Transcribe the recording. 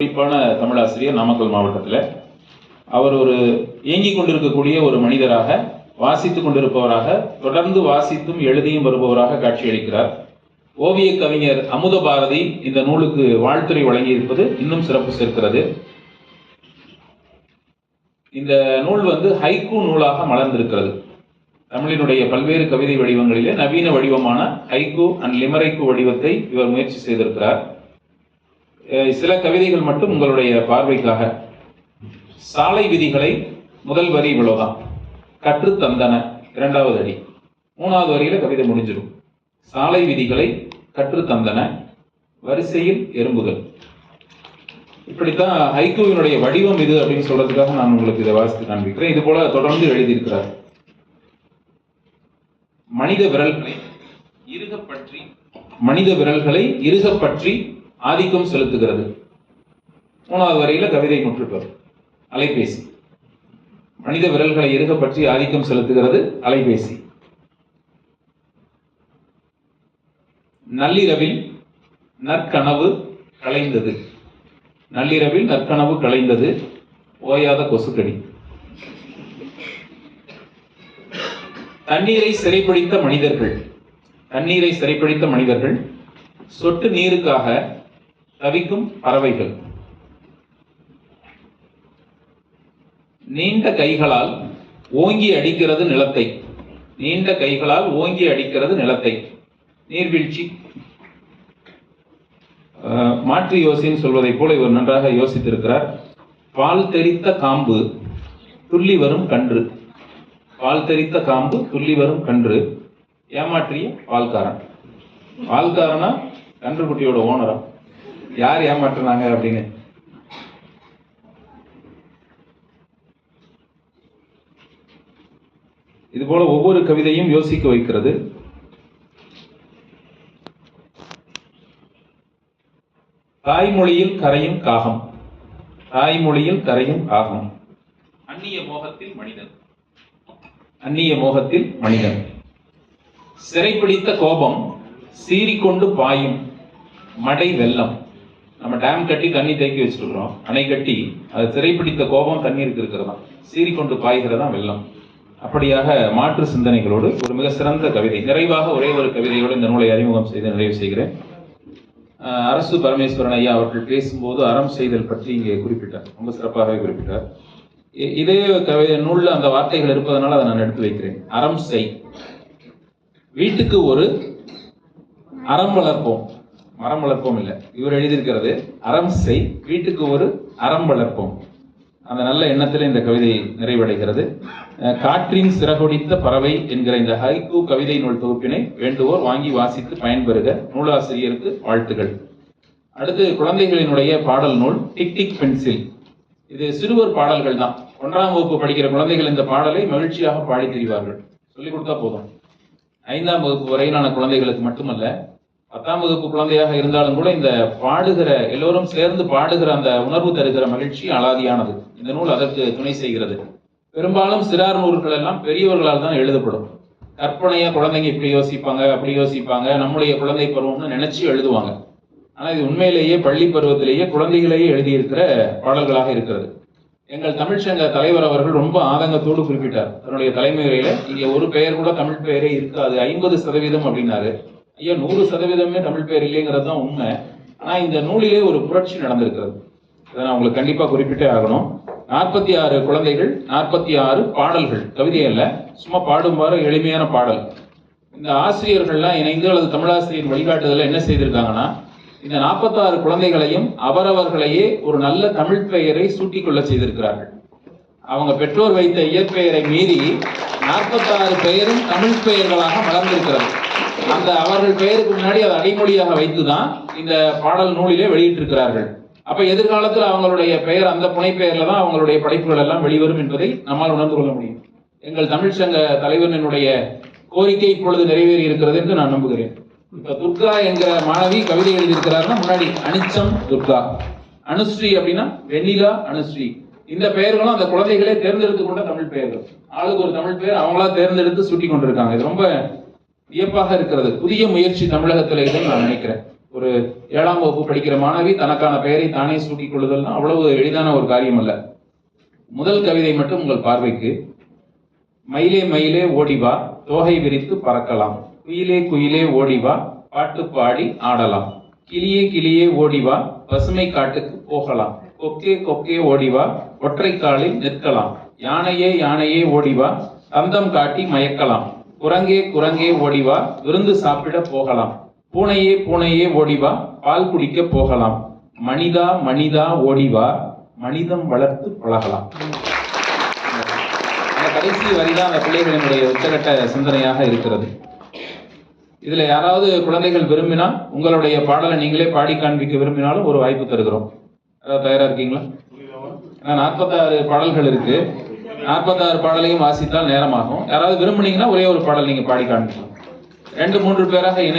குறிப்பான தமிழாசிரியர் நாமக்கல் மாவட்டத்தில் அவர் ஒரு இயங்கிக் கொண்டிருக்கக்கூடிய ஒரு மனிதராக, வாசித்துக் கொண்டிருப்பவராக, தொடர்ந்து வாசித்தும் எழுதியும் வருபவராக காட்சியளிக்கிறார். ஓவிய கவிஞர் அமுத பாரதி இந்த நூலுக்கு வாழ்த்துரை வழங்கியிருப்பது இன்னும் சிறப்பு சேர்க்கிறது. இந்த நூல் ஹைக்கூ நூலாக மலர்ந்திருக்கிறது. தமிழினுடைய பல்வேறு கவிதை வடிவங்களிலே நவீன வடிவமான ஹைக்கூ அண்ட் லிமரைக்கு வடிவத்தை இவர் முயற்சி செய்திருக்கிறார். சில கவிதைகள் மட்டும் உங்களுடைய பார்வைக்காக. சாலை விதிகளை முதல் வரி இவ்வளவுதான், கற்று தந்தன இரண்டாவது அடி, மூணாவது வரியில கவிதை முடிஞ்சிடும். சாலை விதிகளை கற்று தந்தன, வரிசையில் எறும்புகள். இப்படித்தான் ஹைக்கூவினுடைய வடிவம் இது அப்படின்னு சொல்றதுக்காக நான் உங்களுக்கு இதை வாசித்து காண்பிக்கிறேன். இது போல தொடர்ந்து எழுதியிருக்கிறார். மனித விரல்களை இறுக பற்றி ஆதிக்கம் செலுத்துகிறது. மூணாவது வரையில கவிதை முற்றுப்பெறும். அலைபேசி. மனித விரல்களை இறுக பற்றி ஆதிக்கம் செலுத்துகிறது அலைபேசி. நள்ளிரவில் நற்கனவு கலைந்தது. நள்ளிரவில் நற்கனவு கலைந்தது, ஓயாத கொசுக்கடி. தண்ணீரை சிறைப்பிடித்த மனிதர்கள், சொட்டு நீருக்காக தவிக்கும் பறவைகள். நீண்ட கைகளால் ஓங்கி அடிக்கிறது நிலத்தை. நீர்வீழ்ச்சி. மாற்றி யோசின்னு சொல்வதை போல இவர் நன்றாக யோசித்திருக்கிறார். பால் தெரித்த காம்பு துள்ளி வரும் கன்று. ஏமாற்றிய பால்காரனா கன்றுக்குட்டியோட ஓனரா? யார் ஏமாற்றினாங்க அப்படின்னு. இது போல ஒவ்வொரு கவிதையும் யோசிக்க வைக்கிறது. தாய்மொழியில் கரையும் காகம். அந்நிய மோகத்தில் மனிதன். சிறைப்பிடித்த கோபம் சீறிக்கொண்டு பாயும் மடை வெள்ளம். நம்ம டேம் கட்டி தண்ணி தேக்கி வச்சிருக்கிறோம், அணை கட்டி. அது சிறைப்பிடித்த கோபம் தண்ணீருக்கு இருக்கிறதா, சீறிக்கொண்டு பாய்கிறதா வெள்ளம். அப்படியாக மாற்று சிந்தனைகளோடு ஒரு மிக சிறந்த கவிதை. நிறைவாக ஒரே ஒரு கவிதையோடு இந்த நூலை அறிமுகம் செய்து நிறைவு செய்கிறேன். அரசு பரமேஸ்வரன் ஐயா அவர்கள் பேசும்போது அறம் செய்தல் பற்றி இங்கே குறிப்பிட்டார், ரொம்ப சிறப்பாகவே குறிப்பிட்டார். இதே கவிதை நூல்ல அந்த வார்த்தைகள் இருப்பதனால அதை நான் எடுத்து வைக்கிறேன். அறம் செய், வீட்டுக்கு ஒரு அறம் வளர்ப்போம். மரம் வளர்ப்போம் இல்லை, இவர் எழுதியிருக்கிறது அறம் செய், வீட்டுக்கு ஒரு அறம் வளர்ப்போம். அந்த நல்ல எண்ணத்தில் இந்த கவிதை நிறைவடைகிறது. காற்றின் சிறகொடித்த பறவை என்கிற இந்த ஹைக்கூ கவிதை நூல் தொகுப்பினை வேண்டுவோர் வாங்கி வாசித்து பயன்பெறுக. நூலாசிரியருக்கு வாழ்த்துகள். அடுத்து குழந்தைகளினுடைய பாடல் நூல் டிக் டிக் பென்சில். இது சிறுவர் பாடல்கள் தான். 1ஆம் வகுப்பு படிக்கிற குழந்தைகள் இந்த பாடலை மகிழ்ச்சியாக பாடி திரிவார்கள். சொல்லிக் கொடுத்தா போதும். 5ஆம் வகுப்பு வரையிலான குழந்தைகளுக்கு மட்டுமல்ல, 10ஆம் வகுப்பு குழந்தையாக இருந்தாலும் கூட இந்த பாடுகிற, எல்லோரும் சேர்ந்து பாடுகிற அந்த உணர்வு தருகிற மகிழ்ச்சி அலாதியானது. இந்த நூல் அதற்கு துணை செய்கிறது. பெரும்பாலும் சிறார் நூல்கள் எல்லாம் பெரியவர்களால் தான் எழுதப்படும். கற்பனையா குழந்தைங்க இப்படி யோசிப்பாங்க, அப்படி யோசிப்பாங்க, நம்முடைய குழந்தை பருவம்னு நினைச்சு எழுதுவாங்க. ஆனா இது உண்மையிலேயே பள்ளி பருவத்திலேயே குழந்தைகளையே எழுதியிருக்கிற பாடல்களாக இருக்கிறது. எங்கள் தமிழ்ச்சங்க தலைவர் அவர்கள் ரொம்ப ஆதங்கத்தோடு குறிப்பிட்டார் தன்னுடைய தலைமையுரையில, இங்க ஒரு பெயர் கூட தமிழ் பெயரே இருக்காது, 50% அப்படின்னாரு. ஐயா, 100% தமிழ் பெயர் இல்லைங்கிறது தான் உண்மை. ஆனா இந்த நூலிலே ஒரு புரட்சி நடந்திருக்கிறது. அதை நான் உங்களுக்கு கண்டிப்பா குறிப்பிட்டே ஆகணும். 46 குழந்தைகள், 46 பாடல்கள், கவிதை அல்ல, சும்மா பாடும்பாரு எளிமையான பாடல். இந்த ஆசிரியர்கள்லாம் இணைந்து அல்லது தமிழாசிரியர் வழிகாட்டுதல என்ன செய்திருக்காங்கன்னா, இந்த 46 குழந்தைகளையும் அவரவர்களையே ஒரு நல்ல தமிழ் பெயரை சூட்டிக்கொள்ள செய்திருக்கிறார்கள். அவங்க பெற்றோர் வைத்த இயற்பெயரை மீறி 46 பெயரும் தமிழ் பெயர்களாக மலர்ந்திருக்கிறது. அந்த அவர்கள் பெயருக்கு முன்னாடி அதை அடைமொழியாக வைத்துதான் இந்த பாடல் நூலிலே வெளியிட்டிருக்கிறார்கள். அப்ப எதிர்காலத்தில் அவங்களுடைய பெயர் அந்த புனை பெயர்ல தான் அவங்களுடைய படைப்புகள் எல்லாம் வெளிவரும் என்பதை நம்மால் உணர்ந்து கொள்ள முடியும். எங்கள் தமிழ்ச்சங்க தலைவனுடைய கோரிக்கை இப்பொழுது நிறைவேறி இருக்கிறது என்று நான் நம்புகிறேன். இப்ப துர்கா என்கிற மாணவி கவிதை எழுதியிருக்கிறார்னா முன்னாடி அனிச்சம் துர்கா, அனுஸ்ரீ அப்படின்னா வெண்ணிலா அனுஸ்ரீ. இந்த பெயர்களும் அந்த குழந்தைகளே தேர்ந்தெடுத்து கொண்ட தமிழ் பெயர்கள். ஆளுக்கு ஒரு தமிழ் பெயர் அவங்களா தேர்ந்தெடுத்து சூட்டி கொண்டிருக்காங்க. இது ரொம்ப வியப்பாக இருக்கிறது. புதிய முயற்சி தமிழகத்தில் இதுன்னு நான் நினைக்கிறேன். ஒரு 7ஆம் வகுப்பு படிக்கிற மாணவி தனக்கான பெயரை தானே சூட்டிக் கொள்ளுதல்னா அவ்வளவு எளிதான ஒரு காரியம் அல்ல. முதல் கவிதை மட்டும் உங்கள் பார்வைக்கு. மயிலே மயிலே ஓடிவா, தோகை விரித்து பறக்கலாம். குயிலே குயிலே ஓடிவா, பாட்டு பாடி ஆடலாம். கிளியே கிளியே ஓடிவா, பசுமை காட்டுக்கு போகலாம். கொக்கே கொக்கே ஓடிவா, ஒற்றை காலில் நிற்கலாம். யானையே யானையே ஓடிவா, தந்தம் காட்டி மயக்கலாம். குரங்கே குரங்கே ஓடிவா, விருந்து சாப்பிட போகலாம். பூனையே பூனையே ஓடிவா, பால் குடிக்க போகலாம். மனிதா மனிதா ஓடிவா, மனிதம் வளர்த்து பழகலாம். அந்த கடைசி வரிதான் அந்த பிள்ளைகளினுடைய உச்சகட்ட சிந்தனையாக இருக்கிறது. இதுல யாராவது குழந்தைகள் விரும்பினால் உங்களுடைய பாடலை நீங்களே பாடி காண்பிக்க விரும்பினாலும் ஒரு வாய்ப்பு தருகிறோம். யாராவது தயாரா இருக்கீங்களா? 46 பாடல்கள் இருக்கு. 46 பாடலையும் வாசித்தால் நேரமாகும். யாராவது விரும்புனீங்கன்னா ஒரே ஒரு பாடல் நீங்க பாடி காண்பிக்கலாம். 2-3 பேராக